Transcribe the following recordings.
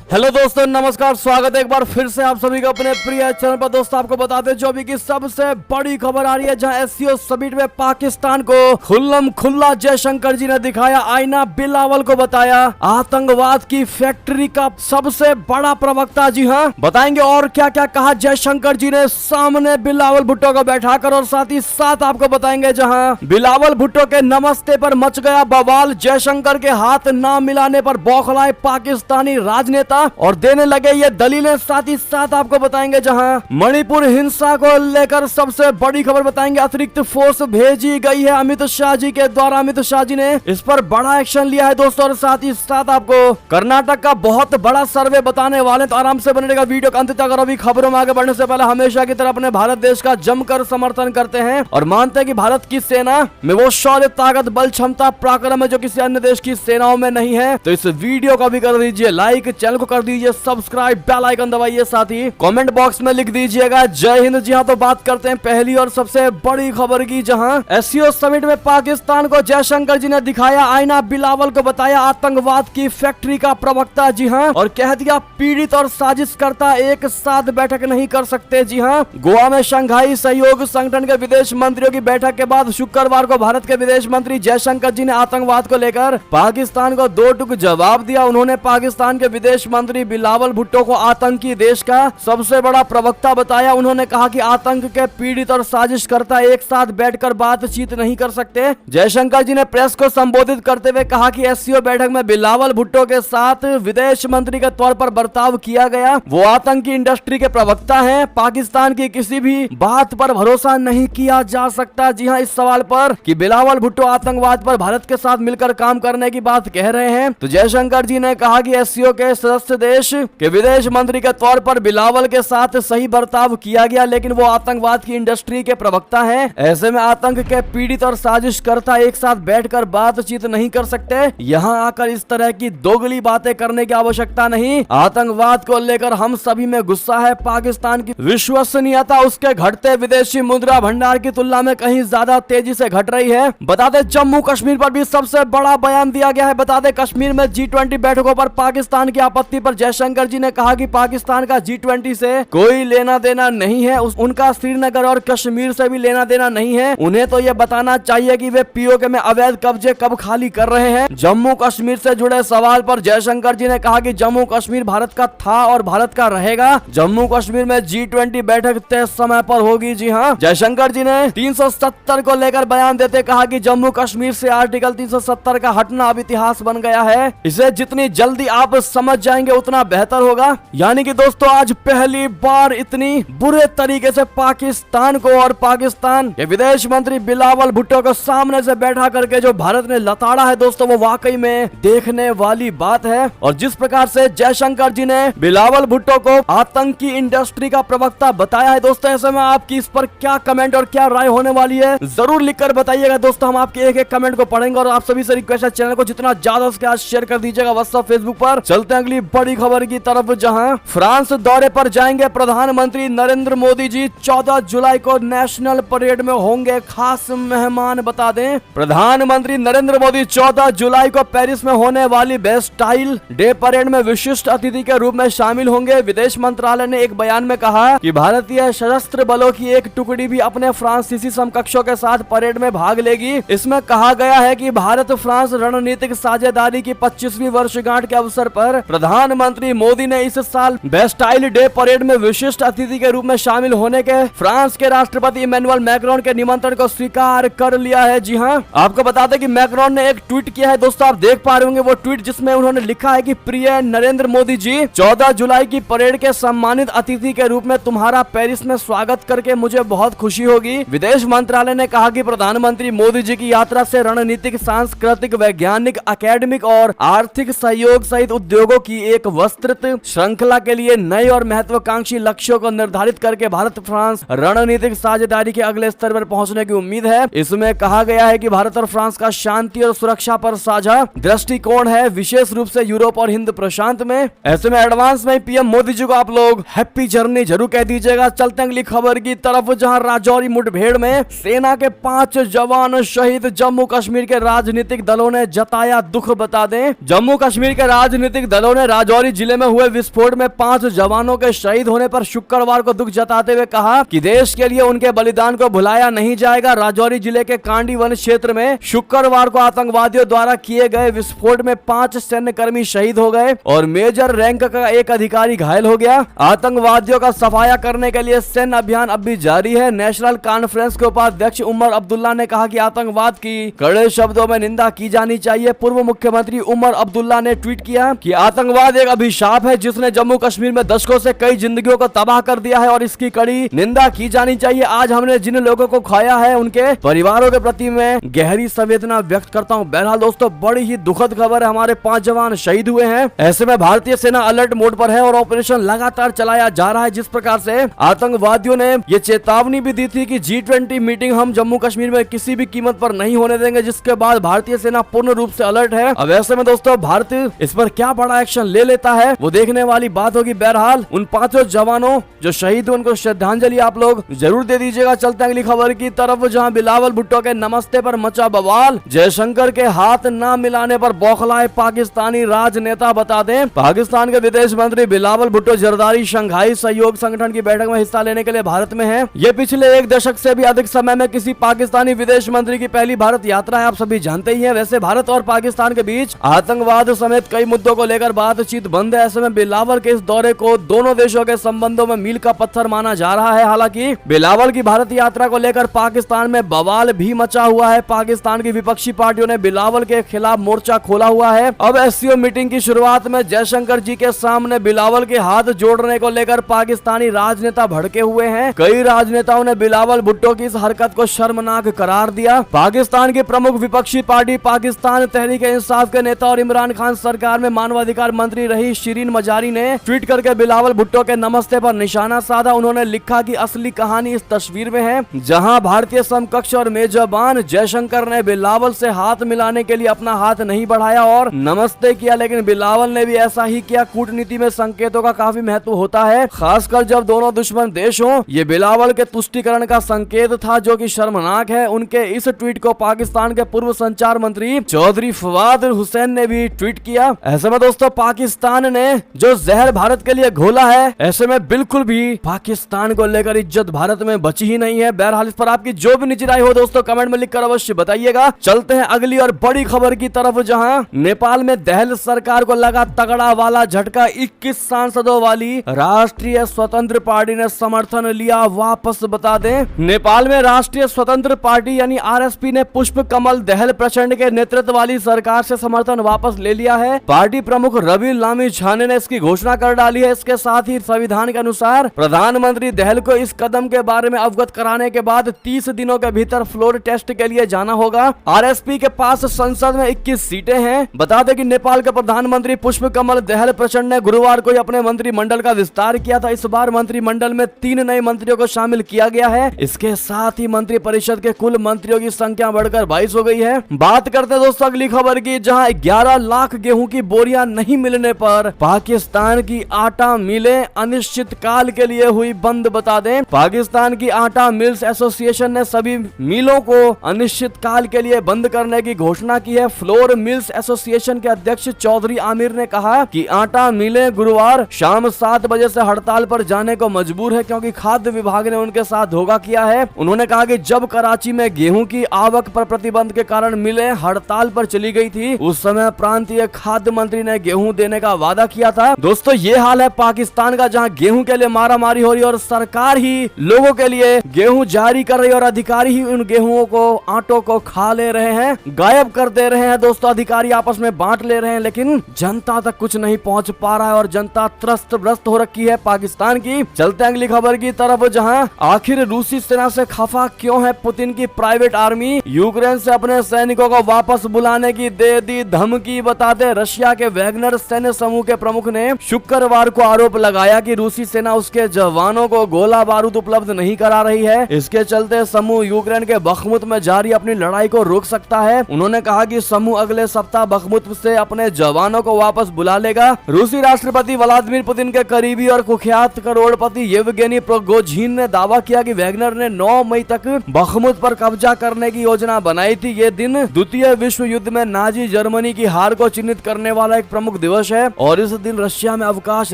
Hello दोस्तों, नमस्कार, स्वागत है एक बार फिर से आप सभी का अपने प्रिय चैनल पर। दोस्तों आपको बताते हैं जो अभी की सबसे बड़ी खबर आ रही है, जहां एससीओ समिट में पाकिस्तान को खुल्लम खुल्ला जयशंकर जी ने दिखाया आईना। बिलावल को बताया आतंकवाद की फैक्ट्री का सबसे बड़ा प्रवक्ता। जी हाँ, बताएंगे और क्या क्या कहा जयशंकर जी ने सामने बिलावल भुट्टो को बैठाकर, और साथ ही साथ आपको बताएंगे जहां बिलावल भुट्टो के नमस्ते पर मच गया बवाल। जयशंकर के हाथ ना मिलाने पर बौखलाए पाकिस्तानी राजनेता और देने लगे ये दलीलें। साथ ही साथ आपको बताएंगे जहां मणिपुर हिंसा को लेकर सबसे बड़ी खबर बताएंगे। अतिरिक्त फोर्स भेजी गई है अमित शाह जी के द्वारा। अमित शाह जी ने इस पर बड़ा एक्शन लिया है दोस्तों। और साथ ही साथ आपको कर्नाटक का बहुत बड़ा सर्वे बताने वाले, तो आराम से बने रहेगा वीडियो का अंत तक। और अभी खबरों में आगे बढ़ने से पहले हमेशा की तरह अपने भारत देश का जमकर समर्थन करते हैं और मानते हैं कि भारत की सेना में वो शौर्य, ताकत, बल, क्षमता, पराक्रम है जो किसी अन्य देश की सेनाओं में नहीं है। तो इस वीडियो को भी कर दीजिए लाइक, चैनल को कर दीजिए सब्सक्राइब, बेल आइकन दबाइए, साथ ही कमेंट बॉक्स में लिख दीजिएगा जय हिंद। जी हाँ, तो बात करते हैं पहली और सबसे बड़ी खबर की, जहां एससीओ समिट में पाकिस्तान को जयशंकर जी ने दिखाया आईना। बिलावल को बताया आतंकवाद की फैक्ट्री का प्रवक्ता। जी हाँ, और कह दिया पीड़ित और साजिशकर्ता एक साथ बैठक नहीं कर सकते। जी हाँ, गोवा में शंघाई सहयोग संगठन के विदेश मंत्रियों की बैठक के बाद शुक्रवार को भारत के विदेश मंत्री जयशंकर जी ने आतंकवाद को लेकर पाकिस्तान को दो टूक जवाब दिया। उन्होंने पाकिस्तान के विदेश मंत्री बिलावल भुट्टो को आतंकी देश का सबसे बड़ा प्रवक्ता बताया। उन्होंने कहा कि आतंक के पीड़ित और साजिशकर्ता एक साथ बैठकर बातचीत नहीं कर सकते। जयशंकर जी ने प्रेस को संबोधित करते हुए कहा कि एससीओ बैठक में बिलावल भुट्टो के साथ विदेश मंत्री के तौर पर बर्ताव किया गया। वो आतंकी इंडस्ट्री के प्रवक्ता हैं। पाकिस्तान की किसी भी बात पर भरोसा नहीं किया जा सकता। जी हाँ, इस सवाल पर कि बिलावल भुट्टो आतंकवाद पर भारत के साथ मिलकर काम करने की बात कह रहे हैं, तो जयशंकर जी ने कहा कि एससीओ के सदस्य देश के विदेश मंत्री के तौर पर बिलावल के साथ सही बर्ताव किया गया, लेकिन वो आतंकवाद की इंडस्ट्री के प्रवक्ता हैं। ऐसे में आतंक के पीड़ित और साजिशकर्ता एक साथ बैठकर बातचीत नहीं कर सकते। यहाँ आकर इस तरह की दोगली बातें करने की आवश्यकता नहीं। आतंकवाद को लेकर हम सभी में गुस्सा है। पाकिस्तान की विश्वसनीयता उसके घटते विदेशी मुद्रा भंडार की तुलना में कहीं ज्यादा तेजी से घट रही है। बता दें जम्मू कश्मीर पर भी सबसे बड़ा बयान दिया गया है। बता दें कश्मीर में G20 बैठकों पर पाकिस्तान की आपत्ति पर जयशंकर जी ने कहा कि पाकिस्तान का G20 से कोई लेना देना नहीं है। उनका श्रीनगर और कश्मीर से भी लेना देना नहीं है। उन्हें तो ये बताना चाहिए कि वे पीओके में अवैध कब्जे कब खाली कर रहे हैं। जम्मू कश्मीर से जुड़े सवाल पर जयशंकर जी ने कहा कि जम्मू कश्मीर भारत का था और भारत का रहेगा। जम्मू कश्मीर में G20 बैठक तय समय पर होगी। जी हाँ, जयशंकर जी ने 370 को लेकर बयान देते कहा कि जम्मू कश्मीर से आर्टिकल 370 का हटना अब इतिहास बन गया है। इसे जितनी जल्दी आप समझ जाएंगे उतना बेहतर होगा। यानी कि दोस्तों आज पहली बार इतनी बुरे तरीके से पाकिस्तान को और पाकिस्तान के विदेश मंत्री बिलावल भुट्टो को सामने से बैठा करके जो भारत ने लताड़ा है दोस्तों, वो वाकई में देखने वाली बात है। और जिस प्रकार से जयशंकर जी ने बिलावल भुट्टो को आतंकी इंडस्ट्री का प्रवक्ता बताया है दोस्तों, ऐसे में आपकी इस पर क्या कमेंट और क्या राय होने वाली है जरूर लिखकर बताइएगा दोस्तों। हम आपके एक एक कमेंट को पढ़ेंगे और आप सभी से रिक्वेस्ट है चैनल को जितना ज्यादा उसके आज शेयर कर दीजिएगा व्हाट्सएप, फेसबुक पर। चलते हैं अगली बड़ी खबर की तरफ, जहां फ्रांस दौरे पर जाएंगे प्रधानमंत्री नरेंद्र मोदी जी। 14 जुलाई को नेशनल परेड में होंगे खास मेहमान। बता दें प्रधानमंत्री नरेंद्र मोदी 14 जुलाई को पेरिस में होने वाली बेस्टाइल डे परेड में विशिष्ट अतिथि के रूप में शामिल होंगे। विदेश मंत्रालय ने एक बयान में कहा कि भारतीय सशस्त्र बलों की एक टुकड़ी भी अपने फ्रांसीसी समकक्षों के साथ परेड में भाग लेगी। इसमें कहा गया है कि भारत फ्रांस रणनीतिक साझेदारी की 25वीं वर्षगांठ के अवसर पर प्रधानमंत्री मोदी ने इस साल बेस्टाइल डे परेड में विशिष्ट अतिथि के रूप में शामिल होने के फ्रांस के राष्ट्रपति इमैनुअल मैक्रोन के निमंत्रण को स्वीकार कर लिया है। जी हाँ, आपको बता दें कि मैक्रोन ने एक ट्वीट किया है दोस्तों, आप देख पा रहे होंगे वो ट्वीट, जिसमें उन्होंने लिखा है कि प्रिय नरेंद्र मोदी जी, 14 जुलाई की परेड के सम्मानित अतिथि के रूप में तुम्हारा पेरिस में स्वागत करके मुझे बहुत खुशी होगी। विदेश मंत्रालय ने कहा कि प्रधानमंत्री मोदी जी की यात्रा से रणनीतिक, सांस्कृतिक, वैज्ञानिक, एकेडमिक और आर्थिक सहयोग सहित उद्योगों की एक विस्तृत श्रृंखला के लिए नए और महत्वाकांक्षी लक्ष्यों को निर्धारित करके भारत फ्रांस रणनीतिक साझेदारी के अगले स्तर पर पहुंचने की उम्मीद है। इसमें कहा गया है कि भारत और फ्रांस का शांति और सुरक्षा पर साझा दृष्टिकोण है, विशेष रूप से यूरोप और हिंद प्रशांत में। ऐसे में एडवांस में पीएम मोदी जी को आप लोग हैप्पी जर्नी जरूर कह दीजिएगा। चलते हैं अगली खबर की तरफ, जहां राजौरी मुठभेड़ में सेना के 5 जवान शहीद। जम्मू कश्मीर के राजनीतिक दलों ने जताया दुख। बता दें जम्मू कश्मीर के राजनीतिक दलों ने राजौरी जिले में हुए विस्फोट में 5 जवानों के शहीद होने पर शुक्रवार को दुख जताते हुए कहा कि देश के लिए उनके बलिदान को भुलाया नहीं जाएगा। राजौरी जिले के कांडी वन क्षेत्र में शुक्रवार को आतंकवादियों द्वारा किए गए विस्फोट में 5 सैन्य कर्मी शहीद हो गए और मेजर रैंक का एक अधिकारी घायल हो गया। आतंकवादियों का सफाया करने के लिए सैन्य अभियान अब भी जारी है। नेशनल कॉन्फ्रेंस के उपाध्यक्ष उमर अब्दुल्ला ने कहा कि आतंकवाद की कड़े शब्दों में निंदा की जानी चाहिए। पूर्व मुख्यमंत्री उमर अब्दुल्ला ने ट्वीट किया कि आतंकवाद एक अभिशाप है जिसने जम्मू कश्मीर में दशकों से कई जिंदगियों को तबाह कर दिया है और इसकी कड़ी निंदा की जानी चाहिए। आज हमने जिन लोगों को खोया है उनके परिवारों के प्रति मैं गहरी संवेदना व्यक्त करता हूं। बहरहाल दोस्तों, बड़ी ही दुखद खबर है, हमारे 5 जवान शहीद हुए हैं। ऐसे में भारतीय सेना अलर्ट मोड पर है और ऑपरेशन लगातार चलाया जा रहा है। जिस प्रकार से आतंकवादियों ने ये चेतावनी भी दी थी कि G20 मीटिंग हम जम्मू कश्मीर में किसी भी कीमत पर नहीं होने देंगे, जिसके बाद भारतीय सेना पूर्ण रूप से अलर्ट है। अब ऐसे में दोस्तों, भारत इस पर क्या बड़ा एक्शन ले लेता है वो देखने वाली बात होगी। बहरहाल उन 5 जवानों जो शहीद हुए उनको श्रद्धांजलि आप लोग जरूर दे दीजिएगा। चलते हैं अगली खबर की तरफ, जहां बिलावल भुट्टो के नमस्ते पर मचा बवाल। जयशंकर के हाथ न मिलाने पर बौखलाए पाकिस्तानी राजनेता। बता दें, पाकिस्तान के विदेश मंत्री बिलावल भुट्टो जरदारी शंघाई सहयोग संगठन की बैठक में हिस्सा लेने के लिए भारत में है। ये पिछले 1 दशक से भी अधिक समय में किसी पाकिस्तानी विदेश मंत्री की पहली भारत यात्रा है। आप सभी जानते ही हैं। वैसे भारत और पाकिस्तान के बीच आतंकवाद समेत कई मुद्दों को लेकर बातचीत बंद है। ऐसे में बिलावल के इस दौरे को दोनों देशों के संबंधों में मील का पत्थर माना जा रहा है। हालांकि बिलावल की भारत यात्रा को लेकर पाकिस्तान में बवाल भी मचा हुआ है। पाकिस्तान की विपक्षी पार्टियों ने बिलावल के खिलाफ मोर्चा खोला हुआ है। अब SCO मीटिंग की शुरुआत में जयशंकर जी के सामने बिलावल के हाथ जोड़ने को लेकर पाकिस्तानी राजनेता भड़के हुए हैं। कई राजनेताओं ने बिलावल भुट्टो की इस हरकत को शर्मनाक करार दिया। पाकिस्तान की प्रमुख विपक्षी पार्टी पाकिस्तान तहरीक इंसाफ के नेता और इमरान खान सरकार में मानवाधिकार मंत्री रही शिरीन मजारी ने ट्वीट करके बिलावल भुट्टो के नमस्ते पर निशाना साधा। उन्होंने लिखा कि असली कहानी इस तस्वीर में है, जहां भारतीय समकक्ष और मेजबान जयशंकर ने बिलावल से हाथ मिलाने के लिए अपना हाथ नहीं बढ़ाया और नमस्ते किया, लेकिन बिलावल ने भी ऐसा ही किया। कूटनीति में संकेतों का काफी महत्व होता है, खासकर जब दोनों दुश्मन देश हों। ये बिलावल के तुष्टीकरण का संकेत था, जो कि शर्मनाक है। उनके इस ट्वीट को पाकिस्तान के पूर्व संचार मंत्री चौधरी फवाद हुसैन ने भी ट्वीट किया। ऐसे में दोस्तों, पाकिस्तान ने जो जहर भारत के लिए घोला है, ऐसे में बिल्कुल भी पाकिस्तान को लेकर इज्जत भारत में बची ही नहीं है। बहरहाल इस पर आपकी जो भी निजी राय हो दोस्तों, कमेंट में लिखकर अवश्य बताइएगा। चलते हैं अगली और बड़ी खबर की तरफ, जहां नेपाल में दहल सरकार को लगा तगड़ा वाला झटका। 21 सांसदों वाली राष्ट्रीय स्वतंत्र पार्टी ने समर्थन लिया वापस। बता दें, नेपाल में राष्ट्रीय स्वतंत्र पार्टी यानी RSP ने पुष्प कमल दहल प्रचंड के नेतृत्व वाली सरकार से समर्थन वापस ले लिया है। पार्टी प्रमुख रवि लामी छाने ने इसकी घोषणा कर डाली है। इसके साथ ही संविधान के अनुसार प्रधानमंत्री दहल को इस कदम के बारे में अवगत कराने के बाद 30 दिनों के भीतर फ्लोर टेस्ट के लिए जाना होगा। RSP के पास संसद में 21 सीटें हैं। बता दें कि नेपाल के प्रधानमंत्री पुष्प कमल दहल प्रचंड ने गुरुवार को अपने मंत्रिमंडल का विस्तार किया था। इस बार मंत्रिमंडल में 3 नए मंत्रियों को शामिल किया गया है। इसके साथ ही मंत्री परिषद के कुल मंत्रियों की संख्या बढ़कर 22 हो गई है। बात करते हैं दोस्तों अगली खबर की, जहां 11 लाख गेहूं की बोरियां नहीं मिलने पर पाकिस्तान की आटा मिलें अनिश्चित काल के लिए हुई बंद। बता दें, पाकिस्तान की आटा मिल्स एसोसिएशन ने सभी मिलों को अनिश्चित काल के लिए बंद करने की घोषणा की है। फ्लोर मिल्स एसोसिएशन के अध्यक्ष चौधरी आमिर ने कहा कि आटा मिलें गुरुवार शाम 7 बजे से हड़ताल पर जाने को मजबूर है, क्योंकि खाद्य विभाग ने उनके साथ धोखा किया है। उन्होंने कहा कि जब कराची में गेहूं की आवक पर प्रतिबंध के कारण मिलें हड़ताल पर चली गई थी, उस समय प्रांतीय खाद्य मंत्री ने गेहूं देने का वादा किया था। दोस्तों, ये हाल है पाकिस्तान का, जहां गेहूं के लिए मारामारी हो रही है और सरकार ही लोगों के लिए गेहूं जारी कर रही है और अधिकारी ही उन गेहूं को आटों को खा ले रहे हैं, गायब कर दे रहे हैं। दोस्तों, अधिकारी आपस में बांट ले रहे हैं, लेकिन जनता तक कुछ नहीं पहुंच पा रहा है और जनता त्रस्त ग्रस्त हो रखी है पाकिस्तान की। चलते हैं अगली खबर की तरफ, जहां आखिर रूसी सेना से खफा क्यों है पुतिन की प्राइवेट आर्मी। यूक्रेन से अपने सैनिकों को वापस बुलाने की दे दी धमकी। बताते रशिया के वैगनर सैन्य समूह के प्रमुख ने शुक्रवार को आरोप लगाया कि रूसी सेना उसके जवानों को गोला बारूद उपलब्ध नहीं करा रही है। इसके चलते समूह यूक्रेन के बखमुत में जारी अपनी लड़ाई को रोक सकता है। उन्होंने कहा कि समूह अगले सप्ताह बखमुत से अपने जवानों को वापस बुला लेगा। रूसी राष्ट्रपति व्लादिमीर पुतिन के करीबी और कुख्यात करोड़पति येवगेनी प्रिगोजिन ने दावा किया कि वैगनर ने 9 मई तक बखमुत पर कब्जा करने की योजना बनाई थी। ये दिन द्वितीय विश्व युद्ध में नाजी जर्मनी की हार को चिन्हित करने वाला एक प्रमुख दिवस दिवस है और इस दिन रशिया में अवकाश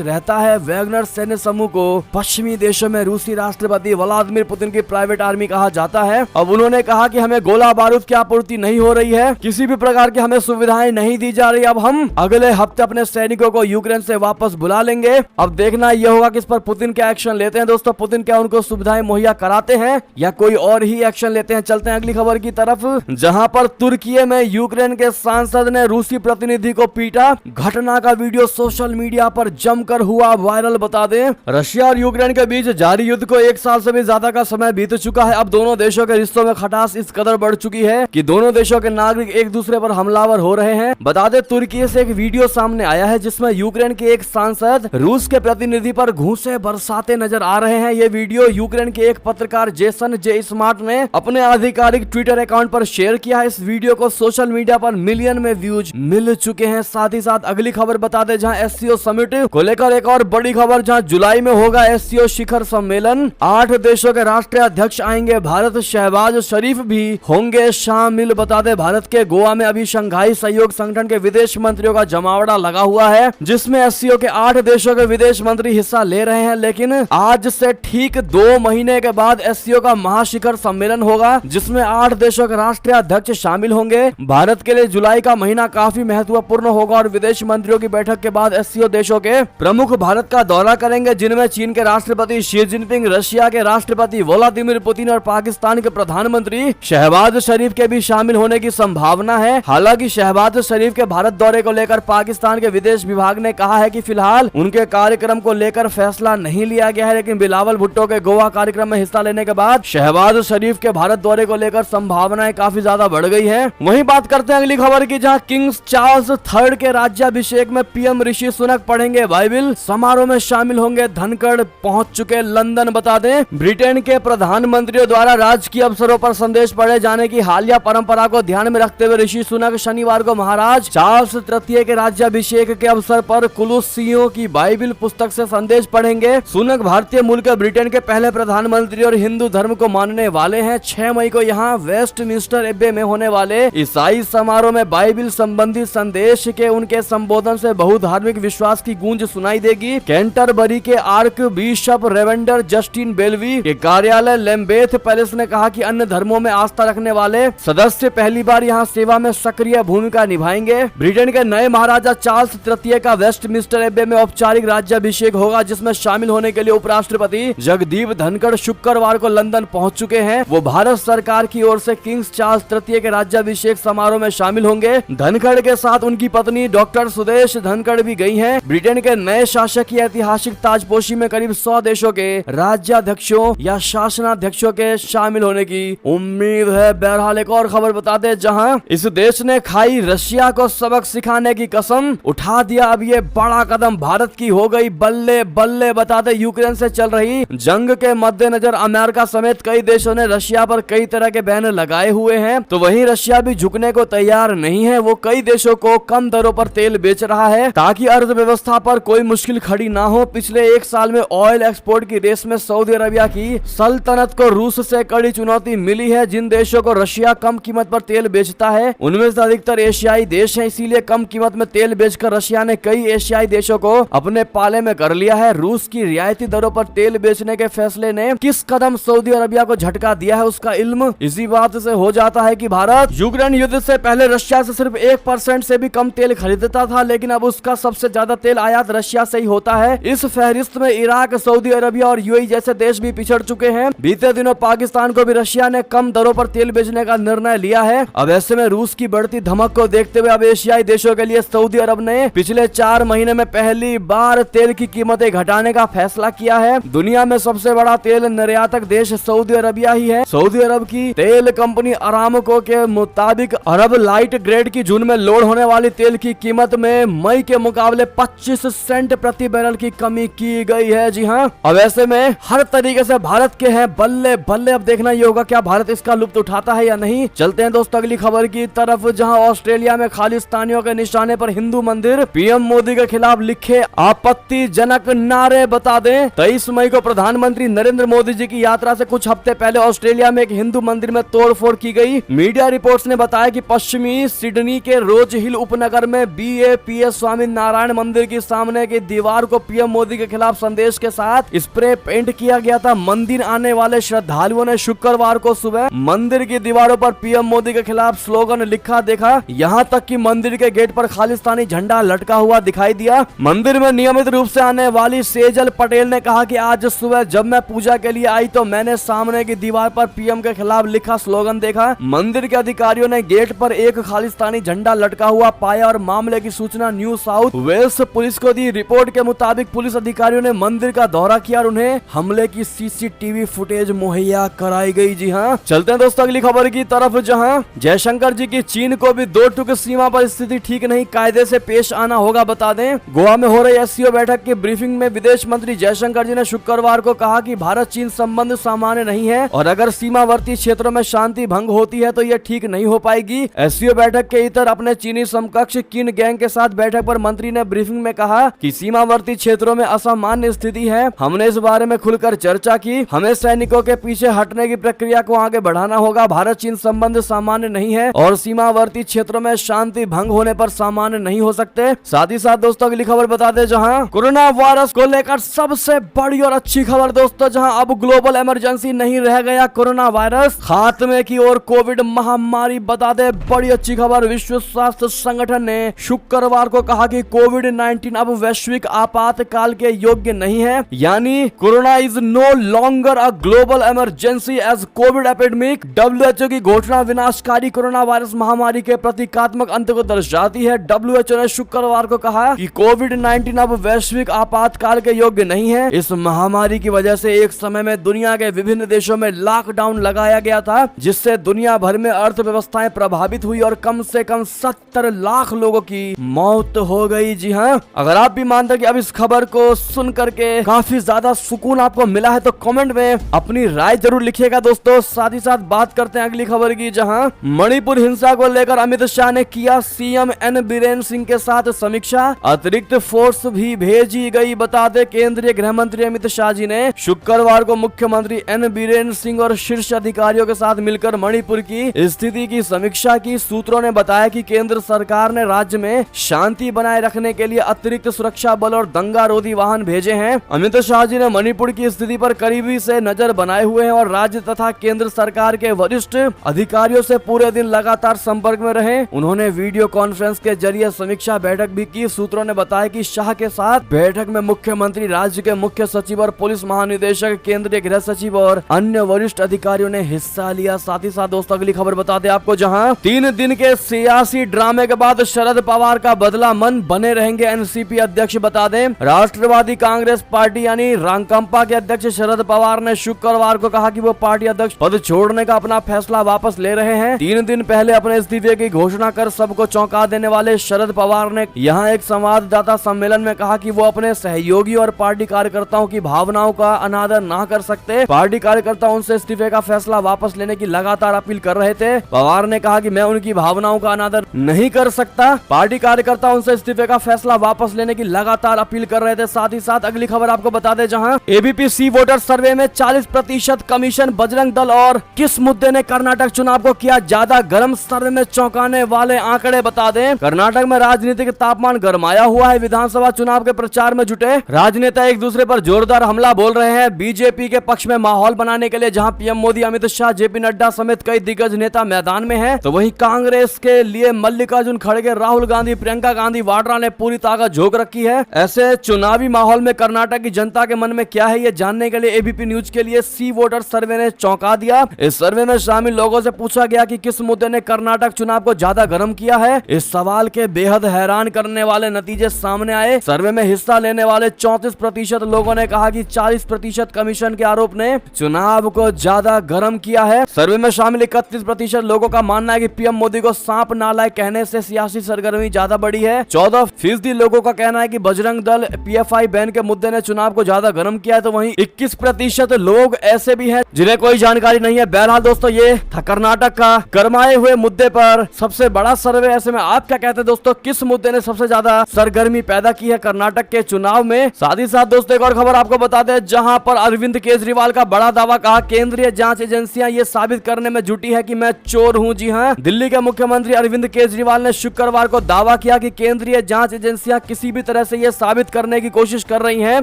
रहता है। वैगनर सैन्य समूह को पश्चिमी देशों में रूसी राष्ट्रपति व्लादिमीर पुतिन की प्राइवेट आर्मी कहा जाता है। अब उन्होंने कहा कि हमें गोला बारूद की आपूर्ति नहीं हो रही है, किसी भी प्रकार की हमें सुविधाएं नहीं दी जा रही। अब हम अगले हफ्ते अपने सैनिकों को यूक्रेन से वापस बुला लेंगे। अब देखना यह होगा कि इस पर पुतिन क्या एक्शन लेते हैं। दोस्तों, पुतिन क्या उनको सुविधाएं मुहैया कराते हैं या कोई और ही एक्शन लेते हैं। चलते हैं अगली खबर की तरफ, जहां पर तुर्की में यूक्रेन के सांसद ने रूसी प्रतिनिधि को पीटा। घटना का वीडियो सोशल मीडिया पर जमकर हुआ वायरल। बता दें, रशिया और यूक्रेन के बीच जारी युद्ध को 1 साल से भी ज्यादा का समय बीत चुका है। अब दोनों देशों के रिश्तों में खटास इस कदर बढ़ चुकी है कि दोनों देशों के नागरिक एक दूसरे पर हमलावर हो रहे हैं। बता दें, तुर्की से एक वीडियो सामने आया है जिसमें यूक्रेन के एक सांसद रूस के प्रतिनिधि पर घूंसे बरसाते नजर आ रहे हैं। ये वीडियो यूक्रेन के एक पत्रकार जेसन जे स्मार्ट ने अपने आधिकारिक ट्विटर अकाउंट पर शेयर किया है। इस वीडियो को सोशल मीडिया पर मिलियन में व्यूज मिल चुके हैं। साथ ही साथ अगली खबर बता दें, जहां एससीओ समिट को लेकर एक और बड़ी खबर, जहां जुलाई में होगा एससीओ शिखर सम्मेलन। 8 देशों के राष्ट्रीय अध्यक्ष आएंगे भारत, शहबाज शरीफ भी होंगे शामिल। बता दें, भारत के गोवा में अभी शंघाई सहयोग संगठन के विदेश मंत्रियों का जमावड़ा लगा हुआ है, जिसमें एससीओ के 8 देशों के विदेश मंत्री हिस्सा ले रहे हैं। लेकिन आज से ठीक 2 महीने के बाद एससीओ का महाशिखर सम्मेलन होगा, जिसमें 8 देशों के राष्ट्रीय अध्यक्ष शामिल होंगे। भारत के लिए जुलाई का महीना काफी महत्वपूर्ण होगा और विदेश मंत्रियों की बैठक के बाद एससीओ देशों के प्रमुख भारत का दौरा करेंगे, जिनमें चीन के राष्ट्रपति शी जिनपिंग, रशिया के राष्ट्रपति व्लादिमीर पुतिन और पाकिस्तान के प्रधानमंत्री शहबाज शरीफ के भी शामिल होने की संभावना है। हालांकि शहबाज शरीफ के भारत दौरे को लेकर पाकिस्तान के विदेश विभाग ने कहा है कि फिलहाल उनके कार्यक्रम को लेकर फैसला नहीं लिया गया है, लेकिन बिलावल भुट्टो के गोवा कार्यक्रम में हिस्सा लेने के बाद शहबाज शरीफ के भारत दौरे को लेकर संभावनाएं काफी ज्यादा बढ़ गई है। वहीं बात करते हैं अगली खबर की, जहां किंग्स चार्ल्स III के राज्याभिषेक में पीएम ऋषि सुनक पढ़ेंगे बाइबिल। समारोह में शामिल होंगे धनखड़ पहुंच चुके लंदन। बता दें, ब्रिटेन के प्रधानमंत्रियों द्वारा राजकीय अवसरों पर संदेश पढ़े जाने की हालिया परंपरा को ध्यान में रखते हुए ऋषि सुनक शनिवार को महाराज चार्ल्स III के राज्याभिषेक के अवसर पर कुलुसियों की बाइबिल पुस्तक से संदेश पढ़ेंगे। सुनक भारतीय मूल के ब्रिटेन के पहले प्रधानमंत्री और हिंदू धर्म को मानने वाले हैं। 6 मई को यहाँ वेस्टमिंस्टर एब्बे में होने वाले ईसाई समारोह में बाइबिल संबंधी संदेश के उनके संबोधन से बहुधार्मिक विश्वास की गूंज सुनाई देगी। कैंटरबरी के आर्क बिशप रेवेंडर जस्टिन बेलवी के कार्यालय लैम्बेथ पैलेस ने कहा कि अन्य धर्मों में आस्था रखने वाले सदस्य पहली बार यहाँ सेवा में सक्रिय भूमिका निभाएंगे। ब्रिटेन के नए महाराजा चार्ल्स III का वेस्टमिंस्टर एब्बे में औपचारिक राज्याभिषेक होगा, जिसमें शामिल होने के लिए उपराष्ट्रपति जगदीप धनखड़ शुक्रवार को लंदन पहुंच चुके हैं। वो भारत सरकार की ओर से किंग्स चार्ल्स III के राज्याभिषेक समारोह में शामिल होंगे। धनखड़ के साथ उनकी पत्नी डॉक्टर सुदेश धनखड़ भी गई हैं। ब्रिटेन के नए शासक की ऐतिहासिक ताजपोशी में करीब 100 देशों के राज्याध्यक्षों या शासनाध्यक्षों के शामिल होने की उम्मीद है। बहरहाल एक और खबर बता दें, जहां इस देश ने खाई रशिया को सबक सिखाने की कसम उठा दिया। अब ये बड़ा कदम भारत की हो गई बल्ले बल्ले। बता दें, यूक्रेन से चल रही जंग के मद्देनजर अमेरिका समेत कई देशों ने रशिया पर कई तरह के बैन लगाए हुए हैं, तो वहीं रशिया भी झुकने को तैयार नहीं है। वो कई देशों को कम दरों पर तेल बेच रहा है ताकि अर्थव्यवस्था पर कोई मुश्किल खड़ी ना हो। पिछले 1 साल में ऑयल एक्सपोर्ट की रेस में सऊदी अरबिया की सल्तनत को रूस से कड़ी चुनौती मिली है। जिन देशों को रशिया कम कीमत पर तेल बेचता है उनमें से अधिकतर एशियाई देश हैं, इसीलिए कम कीमत में तेल बेचकर रशिया ने कई एशियाई देशों को अपने पाले में कर लिया है। रूस की रियायती दरों पर तेल बेचने के फैसले ने किस कदम सऊदी अरबिया को झटका दिया है, उसका इल्म इसी बात से हो जाता है कि भारत यूक्रेन युद्ध से पहले रशिया से सिर्फ 1% से भी कम तेल खरीदता था, लेकिन अब उसका सबसे ज्यादा तेल आयात रशिया से ही होता है। इस फहरिस्त में इराक, सऊदी अरबिया और यूएई जैसे देश भी पिछड़ चुके हैं। बीते दिनों पाकिस्तान को भी रशिया ने कम दरों पर तेल बेचने का निर्णय लिया है। अब ऐसे में रूस की बढ़ती धमक को देखते हुए अब एशियाई देशों के लिए सऊदी अरब ने पिछले 4 महीने में पहली बार तेल की कीमतें घटाने का फैसला किया है। दुनिया में सबसे बड़ा तेल निर्यातक देश सऊदी अरबिया ही है। सऊदी अरब की तेल कंपनी अरामको के मुताबिक अरब लाइट ग्रेड की जून में लोड होने वाली तेल की कीमत में मई के मुकाबले 25 सेंट प्रति बैरल की कमी की गई है। जी हाँ, अब ऐसे में हर तरीके से भारत के हैं बल्ले बल्ले। अब देखना ये होगा क्या भारत इसका लुत्फ उठाता है या नहीं। चलते हैं दोस्तों अगली खबर की तरफ, जहां ऑस्ट्रेलिया में खालिस्तानियों के निशाने पर हिंदू मंदिर, पीएम मोदी के खिलाफ लिखे आपत्तिजनक नारे। बता दें, 23 मई को प्रधानमंत्री नरेंद्र मोदी जी की यात्रा से कुछ हफ्ते पहले ऑस्ट्रेलिया में एक हिंदू मंदिर में तोड़फोड़ की गई। मीडिया रिपोर्ट्स ने बताया कि पश्चिमी सिडनी के रोज हिल उपनगर में BAPA स्वर्गीय स्वामी नारायण मंदिर की सामने की दीवार को पीएम मोदी के खिलाफ संदेश के साथ स्प्रे पेंट किया गया था। मंदिर आने वाले श्रद्धालुओं ने शुक्रवार को सुबह मंदिर की दीवारों पर पीएम मोदी के खिलाफ स्लोगन लिखा देखा। यहाँ तक कि मंदिर के गेट पर खालिस्तानी झंडा लटका हुआ दिखाई दिया। मंदिर में नियमित रूप से आने वाली सेजल पटेल ने कहा कि आज सुबह जब मैं पूजा के लिए आई तो मैंने सामने की दीवार पर पीएम के खिलाफ लिखा स्लोगन देखा। मंदिर के अधिकारियों ने गेट पर एक खालिस्तानी झंडा लटका हुआ पाया और मामले की सूचना न्यू साउथ वेल्स पुलिस को दी। रिपोर्ट के मुताबिक पुलिस अधिकारियों ने मंदिर का दौरा किया और उन्हें हमले की सीसीटीवी फुटेज मुहैया कराई गई। जी हाँ, चलते हैं दोस्तों अगली खबर की तरफ, जहां जयशंकर जी की चीन को भी 2 टुक सीमा पर स्थिति ठीक नहीं, कायदे से पेश आना होगा। बता दें, गोवा में हो रही एससीओ बैठक की ब्रीफिंग में विदेश मंत्री जयशंकर जी ने शुक्रवार को कहा कि भारत चीन संबंध सामान्य नहीं है और अगर सीमावर्ती क्षेत्रों में शांति भंग होती है तो यह ठीक नहीं हो पाएगी। एससीओ बैठक के इतर अपने चीनी समकक्ष किन गैंग के साथ बैठक पर मंत्री ने ब्रीफिंग में कहा कि सीमावर्ती क्षेत्रों में असामान्य स्थिति है। हमने इस बारे में खुलकर चर्चा की। हमें सैनिकों के पीछे हटने की प्रक्रिया को आगे बढ़ाना होगा। भारत चीन संबंध सामान्य नहीं है और सीमावर्ती क्षेत्रों में शांति भंग होने पर सामान्य नहीं हो सकते। साथ ही साथ दोस्तों अगली खबर बता दें, जहां कोरोना वायरस को लेकर सबसे बड़ी और अच्छी खबर दोस्तों, जहां अब ग्लोबल इमरजेंसी नहीं रह गया कोरोना वायरस खात्मे की ओर कोविड महामारी। बता दे बड़ी अच्छी खबर, विश्व स्वास्थ्य संगठन ने शुक्रवार को कहा कि कोविड-19 अब वैश्विक आपातकाल के योग्य नहीं है, यानी corona is no longer a global emergency as COVID epidemic. WHO की घोषणा विनाशकारी कोरोना वायरस महामारी के प्रतीकात्मक अंत को दर्शाती है। डब्ल्यूएचओ ने शुक्रवार को कहा कि कोविड-19 अब वैश्विक आपातकाल के योग्य नहीं है। इस महामारी की वजह से एक समय में दुनिया के विभिन्न देशों में लॉकडाउन लगाया गया था, जिससे दुनिया भर में अर्थव्यवस्थाएं प्रभावित हुई और कम से कम 70 लाख लोगों की मौत हो गई। जी हाँ, अगर आप भी मानते हैं कि अब इस खबर को सुन करके काफी ज्यादा सुकून आपको मिला है तो कमेंट में अपनी राय जरूर लिखिएगा दोस्तों। साथ ही साथ बात करते हैं अगली खबर की, जहां मणिपुर हिंसा को लेकर अमित शाह ने किया सीएम एन बीरेन सिंह के साथ समीक्षा, अतिरिक्त फोर्स भी भेजी गई। बता दें, केंद्रीय गृह मंत्री अमित शाह जी ने शुक्रवार को मुख्यमंत्री एन बीरेन सिंह और शीर्ष अधिकारियों के साथ मिलकर मणिपुर की स्थिति की समीक्षा की। सूत्रों ने बताया कि केंद्र सरकार ने राज्य में शांति बनाए रखने के लिए अतिरिक्त सुरक्षा बल और दंगा रोधी वाहन भेजे हैं। अमित शाह जी ने मणिपुर की स्थिति पर करीबी से नजर बनाए हुए हैं और राज्य तथा केंद्र सरकार के वरिष्ठ अधिकारियों से पूरे दिन लगातार संपर्क में रहे। उन्होंने वीडियो कॉन्फ्रेंस के जरिए समीक्षा बैठक भी की। सूत्रों ने बताया कि शाह के साथ बैठक में मुख्यमंत्री, राज्य के मुख्य सचिव और पुलिस महानिदेशक, केंद्रीय गृह सचिव और अन्य वरिष्ठ अधिकारियों ने हिस्सा लिया। साथ ही साथ दोस्तों अगली खबर बता दें आपको, जहां 3 दिन के सियासी ड्रामे के बाद शरद पवार का बदला मन, बने रहेंगे एनसीपी अध्यक्ष। बता दें, राष्ट्रवादी कांग्रेस पार्टी यानी रांकंपा के अध्यक्ष शरद पवार ने शुक्रवार को कहा कि वो पार्टी अध्यक्ष पद छोड़ने का अपना फैसला वापस ले रहे हैं। 3 दिन पहले अपने इस्तीफे की घोषणा कर सबको चौंका देने वाले शरद पवार ने यहां एक संवाददाता सम्मेलन में कहा कि वो अपने सहयोगी और पार्टी कार्यकर्ताओं की भावनाओं का अनादर ना कर सकते। पार्टी कार्यकर्ता उनसे इस्तीफे का फैसला वापस लेने की लगातार अपील कर रहे थे। पवार ने कहा कि मैं उनकी भावनाओं का अनादर नहीं कर सकता। पार्टी कार्यकर्ता उनसे इस्तीफे का फैसला वापस लेने की लगातार अपील कर रहे थे। साथ ही साथ अगली खबर आपको बता दें, जहां एबीपी सी वोटर सर्वे में 40% कमीशन बजरंग दल और किस मुद्दे ने कर्नाटक चुनाव को किया ज्यादा गर्म। सर्वे में चौंकाने वाले आंकड़े बता दें, कर्नाटक में राजनीतिक तापमान गरमाया हुआ है। विधानसभा चुनाव के प्रचार में जुटे राजनेता एक दूसरे पर जोरदार हमला बोल रहे हैं। बीजेपी के पक्ष में माहौल बनाने के लिए जहां पीएम मोदी, अमित शाह, जेपी नड्डा समेत कई दिग्गज नेता मैदान में हैं, तो वहीं कांग्रेस के लिए मल्लिकार्जुन खड़गे, राहुल गांधी, प्रियंका गांधी वाड्रा ने पूरी ताकत झोंक रखी है। ऐसे चुनावी माहौल में कर्नाटक की जनता के मन में क्या है, ये जानने के लिए एबीपी न्यूज के लिए सी वोटर सर्वे ने चौंका दिया। इस सर्वे में शामिल लोगों से पूछा गया कि किस मुद्दे ने कर्नाटक चुनाव को ज्यादा गर्म किया है। इस सवाल के बेहद हैरान करने वाले नतीजे सामने आए। सर्वे में हिस्सा लेने वाले 34% लोगों ने कहा कि 40% कमीशन के आरोप ने चुनाव को ज्यादा गर्म किया है। सर्वे में शामिल 31% लोगों का मानना है कि पीएम मोदी को सांप नालायक कहने से सियासी सरगर्मी ज्यादा बढ़ी है। 14% लोगों का कहना है कि बजरंग दल पीएफआई बैन के मुद्दे ने चुनाव को ज्यादा गर्म किया है, तो वहीं 21% लोग ऐसे भी हैं जिन्हें कोई जानकारी नहीं है। बहरहाल दोस्तों, ये था कर्नाटक का गरमाए हुए मुद्दे पर सबसे बड़ा सर्वे। ऐसे में आप क्या कहते हैं दोस्तों, किस मुद्दे ने सबसे ज्यादा सरगर्मी पैदा की है कर्नाटक के चुनाव में? साथ ही साथ दोस्तों एक और खबर आपको बता दें, जहां पर अरविंद केजरीवाल का बड़ा दावा, कहा केंद्रीय जांच एजेंसियां ये साबित करने में जुटी है कि मैं चोर हूं। जी हां, दिल्ली के मुख्यमंत्री अरविंद केजरीवाल ने शुक्रवार को दावा किया कि केंद्रीय जांच एजेंसियां किसी भी तरह से ये साबित करने की कोशिश कर रही हैं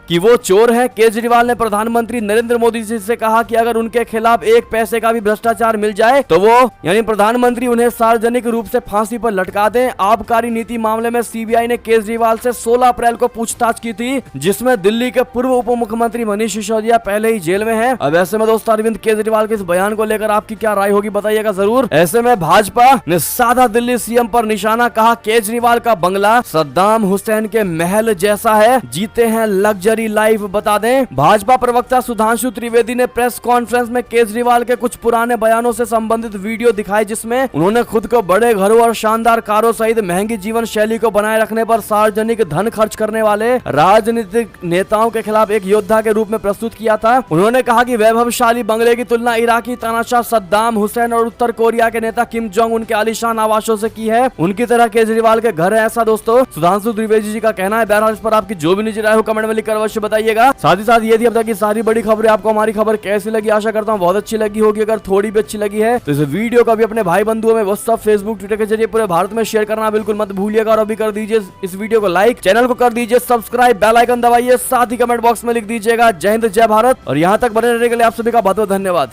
कि वो चोर हैं। केजरीवाल ने प्रधानमंत्री नरेंद्र मोदी जी से कहा कि अगर उनके खिलाफ एक पैसे का भी भ्रष्टाचार मिल जाए तो वो यानी प्रधानमंत्री उन्हें सार्वजनिक रूप से फांसी पर लटका दें। आबकारी नीति मामले में सीबीआई ने केजरीवाल से 16 अप्रैल को पूछताछ की थी, जिसमें दिल्ली के पूर्व उप मुख्यमंत्री मनीष सिसोदिया पहले ही जेल में हैं। अब ऐसे में दोस्तों अरविंद केजरीवाल के इस बयान को लेकर आपकी क्या राय होगी बताइएगा जरूर। ऐसे में भाजपा ने साधा दिल्ली सीएम पर निशाना, कहा केजरीवाल का बंगला सद्दाम हुसैन के महल जैसा है, जीते हैं लग्जरी लाइफ। बता दें भाजपा प्रवक्ता सुधांशु त्रिवेदी ने प्रेस कॉन्फ्रेंस में केजरीवाल के कुछ पुराने बयानों से संबंधित वीडियो दिखाए, जिसमें उन्होंने खुद को बड़े घरों और शानदार कारों सहित महंगी जीवन शैली को बनाए रखने पर सार्वजनिक धन खर्च करने वाले राजनीतिक नेताओं के खिलाफ एक योद्धा के रूप में प्रस्तुत किया था। उन्होंने कहा कि वैभवशाली बंगले की तुलना इराकी तानाशाह सद्दाम हुसैन और उत्तर कोरिया के नेता किम जोंग उन के आलीशान आवासों से की है। उनकी तरह केजरीवाल के घर है, ऐसा दोस्तों सुधांशु त्रिवेदी जी का कहना है। बहरहाल इस पर आपकी जो भी निजी राय हो कमेंट में लिखकर अवश्य बताइएगा। साथ ही साथ ये थी अब तक की सारी बड़ी खबरें। आपको हमारी खबर कैसी लगी? आशा करता हूँ बहुत अच्छी लगी होगी। अगर थोड़ी भी अच्छी लगी है तो इस वीडियो को भी अपने भाई बंधुओं में व्हाट्सएप, फेसबुक, ट्विटर के जरिए पूरे भारत में शेयर करना बिल्कुल मत भूलिएगा। और अभी कर दीजिए इस वीडियो को लाइक, चैनल को कर दीजिए सब्सक्राइब, बेल आइकन दबाइए, साथ ही कमेंट बॉक्स में लिख दीजिएगा जय हिंद जय भारत। और यहाँ तक बने रहने के लिए आप सभी का बहुत बहुत धन्यवाद।